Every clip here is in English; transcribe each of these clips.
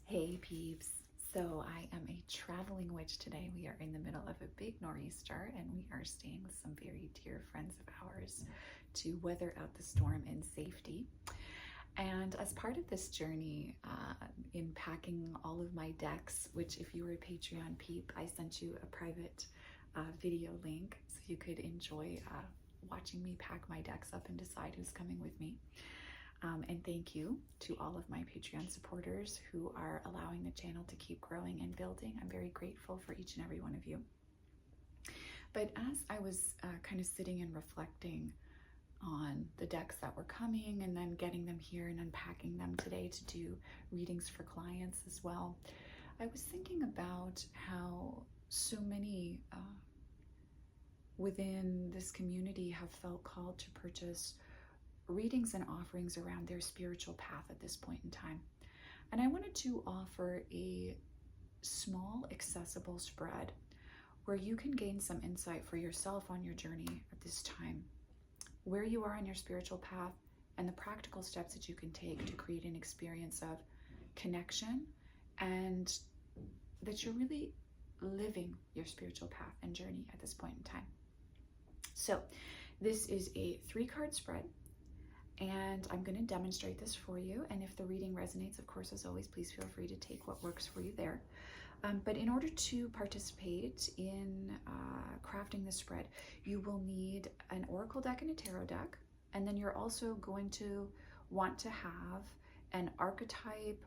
Hey peeps, so I am a traveling witch today. We are in the middle of a big nor'easter and we are staying with some very dear friends of ours to weather out the storm in safety. And as part of this journey, in packing all of my decks, which if you were a Patreon peep, I sent you a private video link so you could enjoy watching me pack my decks up and decide who's coming with me. And thank you to all of my Patreon supporters who are allowing the channel to keep growing and building. I'm very grateful for each and every one of you. But as I was kind of sitting and reflecting on the decks that were coming and then getting them here and unpacking them today to do readings for clients as well, I was thinking about how so many within this community have felt called to purchase readings and offerings around their spiritual path at this point in time. And I wanted to offer a small, accessible spread where you can gain some insight for yourself on your journey at this time, where you are on your spiritual path, and the practical steps that you can take to create an experience of connection and that you're really living your spiritual path and journey at this point in time. So this is a 3-card spread. And I'm going to demonstrate this for you. And if the reading resonates, of course, as always, please feel free to take what works for you there. But in order to participate in crafting this spread, you will need an oracle deck and a tarot deck. And then you're also going to want to have an archetype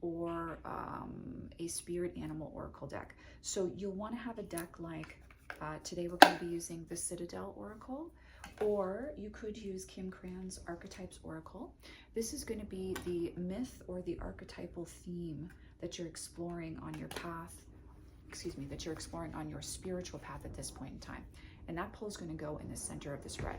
or a spirit animal oracle deck. So you'll want to have a deck like today we're going to be using the Citadel Oracle, or you could use Kim Cran's Archetypes Oracle. This is going to be the myth or the archetypal theme that you're exploring on your path, that you're exploring on your spiritual path at this point in time. And that pull is going to go in the center of the spread.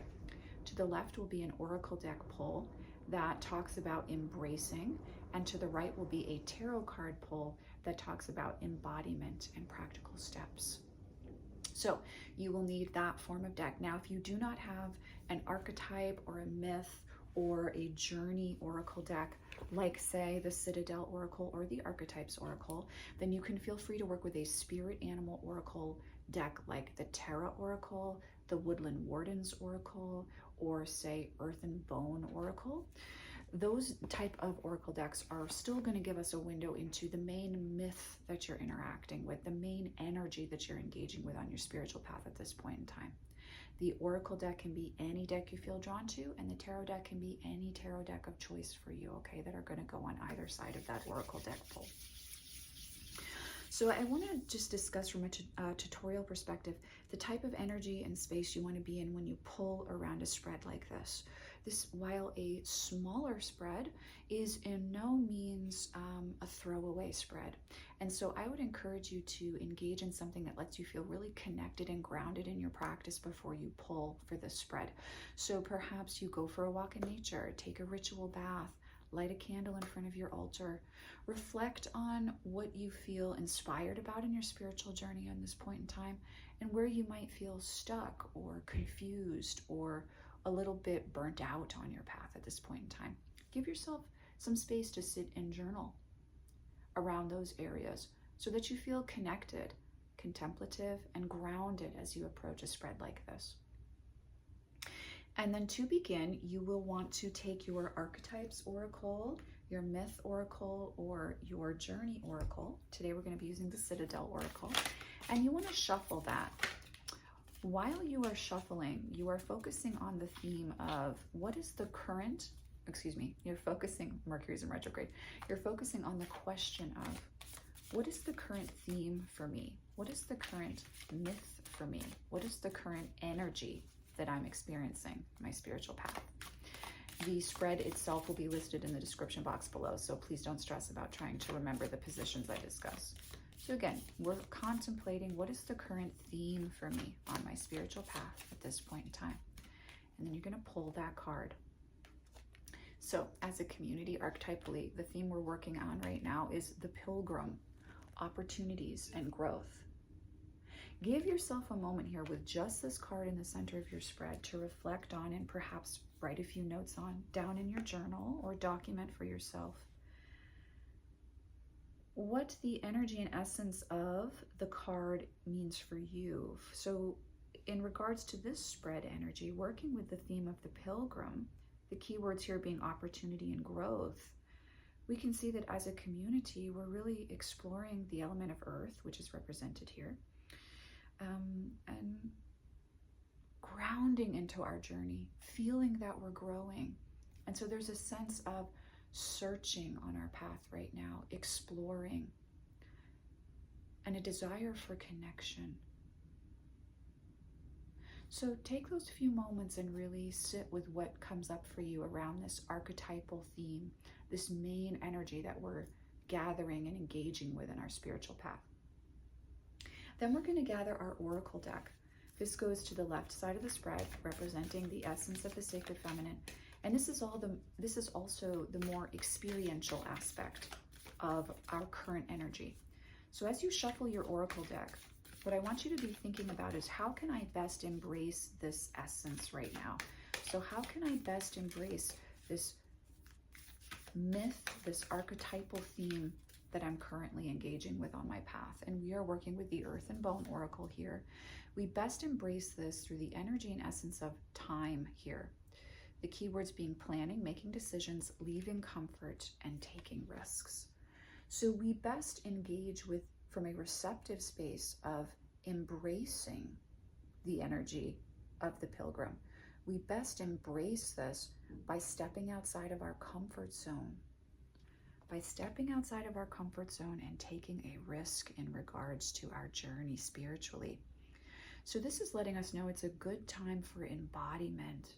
To the left will be an oracle deck pull that talks about embracing, and to the right will be a tarot card pull that talks about embodiment and practical steps. So you will need that form of deck. Now, if you do not have an archetype or a myth or a journey oracle deck, like say the Citadel Oracle or the Archetypes Oracle, then you can feel free to work with a spirit animal oracle deck like the Terra Oracle, the Woodland Wardens Oracle, or say Earth and Bone Oracle. Those type of oracle decks are still going to give us a window into the main myth that you're interacting with, the main energy that you're engaging with on your spiritual path at this point in time. The oracle deck can be any deck you feel drawn to, and the tarot deck can be any tarot deck of choice for you, okay, that are going to go on either side of that oracle deck pull. So I want to just discuss from a tutorial perspective the type of energy and space you want to be in when you pull around a spread like this. This, while a smaller spread, is in no means a throwaway spread. And so I would encourage you to engage in something that lets you feel really connected and grounded in your practice before you pull for this spread. So perhaps you go for a walk in nature, take a ritual bath, light a candle in front of your altar, reflect on what you feel inspired about in your spiritual journey on this point in time, and where you might feel stuck or confused or a little bit burnt out on your path at this point in time. Give yourself some space to sit and journal around those areas so that you feel connected, contemplative, and grounded as you approach a spread like this. And then to begin, you will want to take your Archetypes Oracle, your Myth Oracle, or your Journey Oracle. Today we're going to be using the Citadel Oracle. And you want to shuffle that. While you are shuffling, you are focusing on the theme of what is the current, you're focusing, Mercury's in retrograde, you're focusing on the question of what is the current theme for me? What is the current myth for me? What is the current energy that I'm experiencing my spiritual path? The spread itself will be listed in the description box below, so please don't stress about trying to remember the positions I discuss. So again, we're contemplating what is the current theme for me on my spiritual path at this point in time. And then you're going to pull that card. So as a community, archetypally, the theme we're working on right now is the pilgrim, opportunities, and growth. Give yourself a moment here with just this card in the center of your spread to reflect on and perhaps write a few notes on down in your journal or document for yourself. what the energy and essence of the card means for you. So in regards to this spread energy, working with the theme of the pilgrim, the keywords here being opportunity and growth, we can see that as a community, we're really exploring the element of earth, which is represented here, and grounding into our journey, feeling that we're growing. And so there's a sense of searching on our path right now, exploring, and a desire for connection. So take those few moments and really sit with what comes up for you around this archetypal theme, this main energy that we're gathering and engaging with in our spiritual path. Then we're going to gather our oracle deck. This goes to the left side of the spread, representing the essence of the sacred feminine. And this is also the more experiential aspect of our current energy. So as you shuffle your oracle deck, what I want you to be thinking about is, how can I best embrace this essence right now? So how can I best embrace this myth, this archetypal theme that I'm currently engaging with on my path? And we are working with the Earth and Bone Oracle here. We best embrace this through the energy and essence of time here. The keywords being planning, making decisions, leaving comfort, and taking risks. So we best engage with from a receptive space of embracing the energy of the pilgrim. We best embrace this by stepping outside of our comfort zone. By stepping outside of our comfort zone and taking a risk in regards to our journey spiritually. So this is letting us know it's a good time for embodiment.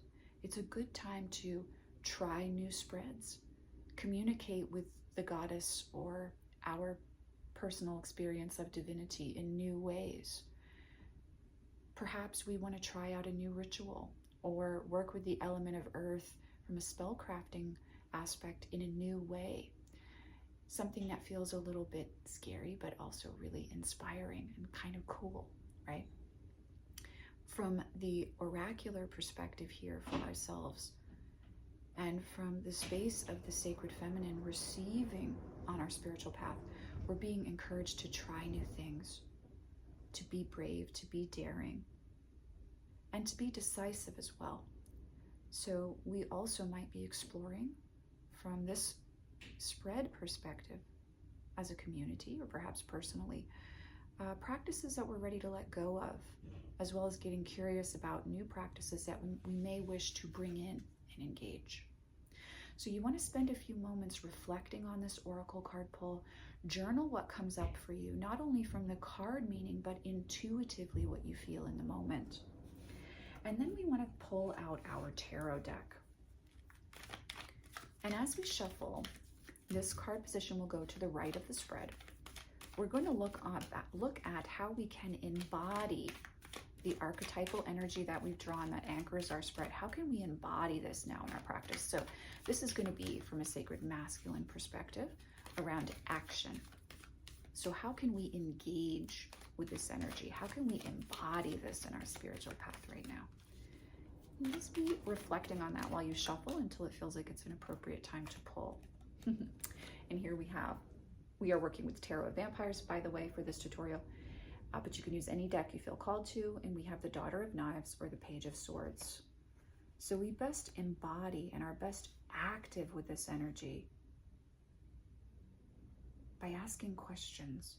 It's a good time to try new spreads, communicate with the goddess or our personal experience of divinity in new ways. Perhaps we want to try out a new ritual or work with the element of earth from a spell crafting aspect in a new way. Something that feels a little bit scary, but also really inspiring and kind of cool, right? From the oracular perspective here for ourselves, and from the space of the sacred feminine receiving on our spiritual path, we're being encouraged to try new things, to be brave, to be daring, and to be decisive as well. So we also might be exploring from this spread perspective as a community, or perhaps personally, practices that we're ready to let go of, as well as getting curious about new practices that we may wish to bring in and engage. So you want to spend a few moments reflecting on this oracle card pull. Journal what comes up for you, not only from the card meaning, but intuitively what you feel in the moment. And then we want to pull out our tarot deck. And as we shuffle, this card position will go to the right of the spread. We're going to look at how we can embody the archetypal energy that we've drawn that anchors our spread. How can we embody this now in our practice? So this is going to be from a sacred masculine perspective around action. So how can we engage with this energy? How can we embody this in our spiritual path right now? And just be reflecting on that while you shuffle until it feels like it's an appropriate time to pull. And here we are working with Tarot of Vampires, by the way, for this tutorial. But you can use any deck you feel called to, and we have the Daughter of Knives or the Page of Swords. So we best embody and are best active with this energy by asking questions,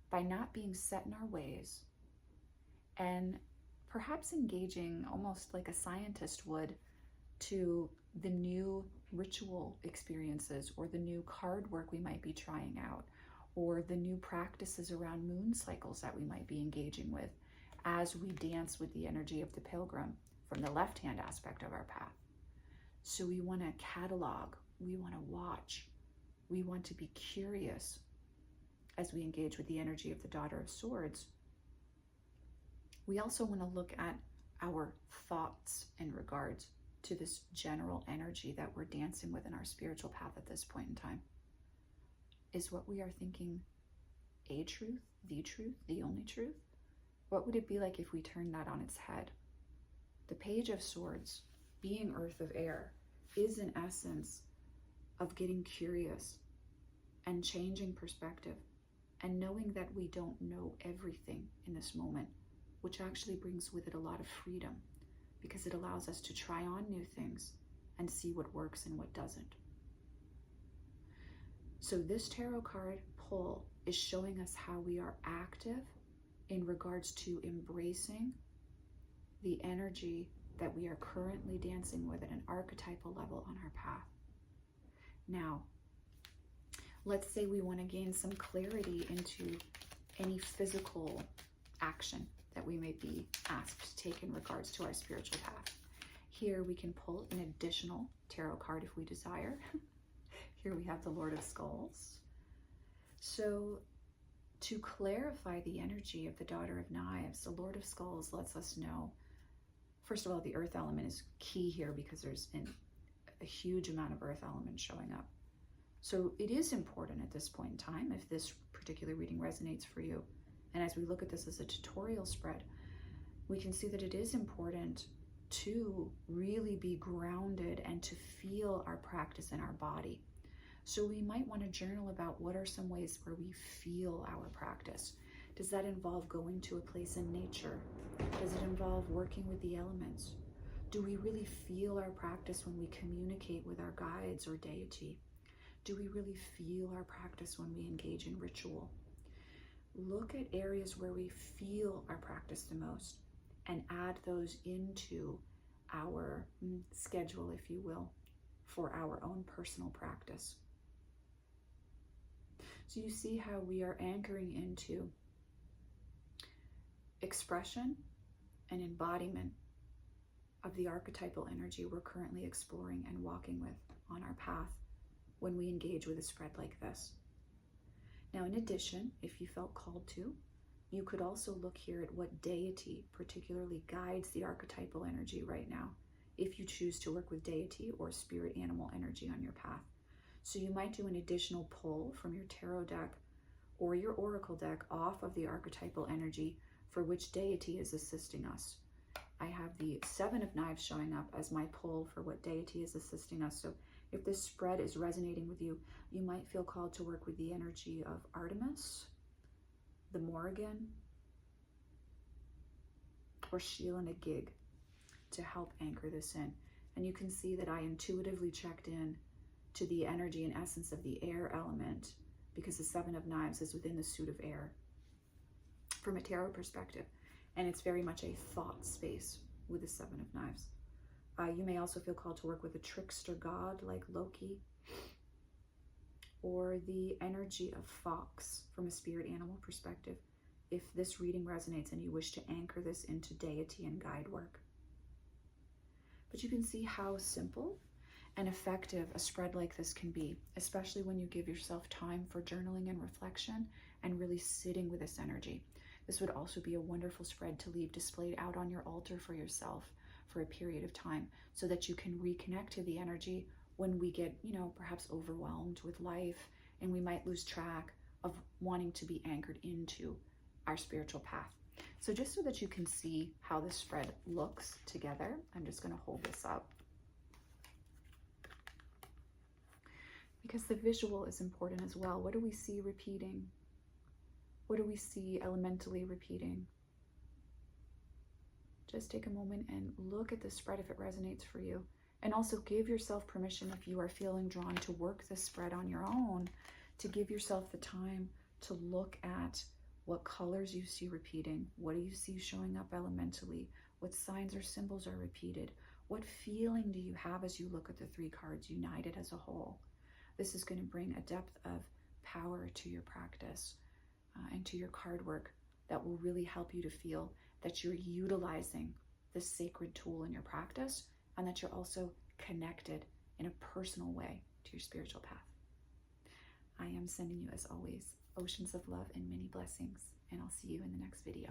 by not being set in our ways, and perhaps engaging almost like a scientist would to the new ritual experiences or the new card work we might be trying out, or the new practices around moon cycles that we might be engaging with as we dance with the energy of the pilgrim from the left-hand aspect of our path. So we want to catalog, we want to watch, we want to be curious as we engage with the energy of the Daughter of Swords. We also want to look at our thoughts in regards to this general energy that we're dancing with in our spiritual path at this point in time. Is what we are thinking a truth, the only truth? What would it be like if we turned that on its head? The Page of Swords, being earth of air, is in essence of getting curious, and changing perspective and knowing that we don't know everything in this moment, which actually brings with it a lot of freedom because it allows us to try on new things and see what works and what doesn't. So this tarot card pull is showing us how we are active in regards to embracing the energy that we are currently dancing with at an archetypal level on our path. Now, let's say we want to gain some clarity into any physical action that we may be asked to take in regards to our spiritual path. Here we can pull an additional tarot card if we desire. Here we have the Lord of Skulls. So to clarify the energy of the Daughter of Knives, the Lord of Skulls lets us know, first of all, the earth element is key here because there's a huge amount of earth element showing up. So it is important at this point in time, if this particular reading resonates for you, and as we look at this as a tutorial spread, we can see that it is important to really be grounded and to feel our practice in our body. So we might want to journal about what are some ways where we feel our practice. Does that involve going to a place in nature? Does it involve working with the elements? Do we really feel our practice when we communicate with our guides or deity? Do we really feel our practice when we engage in ritual? Look at areas where we feel our practice the most and add those into our schedule, if you will, for our own personal practice. So you see how we are anchoring into expression and embodiment of the archetypal energy we're currently exploring and walking with on our path when we engage with a spread like this. Now, in addition, if you felt called to, you could also look here at what deity particularly guides the archetypal energy right now, if you choose to work with deity or spirit animal energy on your path. So you might do an additional pull from your tarot deck or your oracle deck off of the archetypal energy for which deity is assisting us. I have the Seven of Knives showing up as my pull for what deity is assisting us. So if this spread is resonating with you, you might feel called to work with the energy of Artemis, the Morrigan, or Sheila Nagig to help anchor this in. And you can see that I intuitively checked in to the energy and essence of the air element because the Seven of Knives is within the suit of air from a tarot perspective. And it's very much a thought space with the Seven of Knives. You may also feel called to work with a trickster god like Loki, or the energy of fox from a spirit animal perspective, if this reading resonates and you wish to anchor this into deity and guide work. But you can see how simple and effective a spread like this can be, especially when you give yourself time for journaling and reflection and really sitting with this energy. This would also be a wonderful spread to leave displayed out on your altar for yourself for a period of time so that you can reconnect to the energy when we get, perhaps overwhelmed with life and we might lose track of wanting to be anchored into our spiritual path. So just so that you can see how this spread looks together, I'm just going to hold this up because the visual is important as well. What do we see repeating? What do we see elementally repeating? Just take a moment and look at the spread if it resonates for you. And also give yourself permission, if you are feeling drawn to work this spread on your own, to give yourself the time to look at what colors you see repeating. What do you see showing up elementally? What signs or symbols are repeated? What feeling do you have as you look at the three cards united as a whole? This is going to bring a depth of power to your practice and to your card work that will really help you to feel that you're utilizing this sacred tool in your practice and that you're also connected in a personal way to your spiritual path. I am sending you, as always, oceans of love and many blessings, and I'll see you in the next video.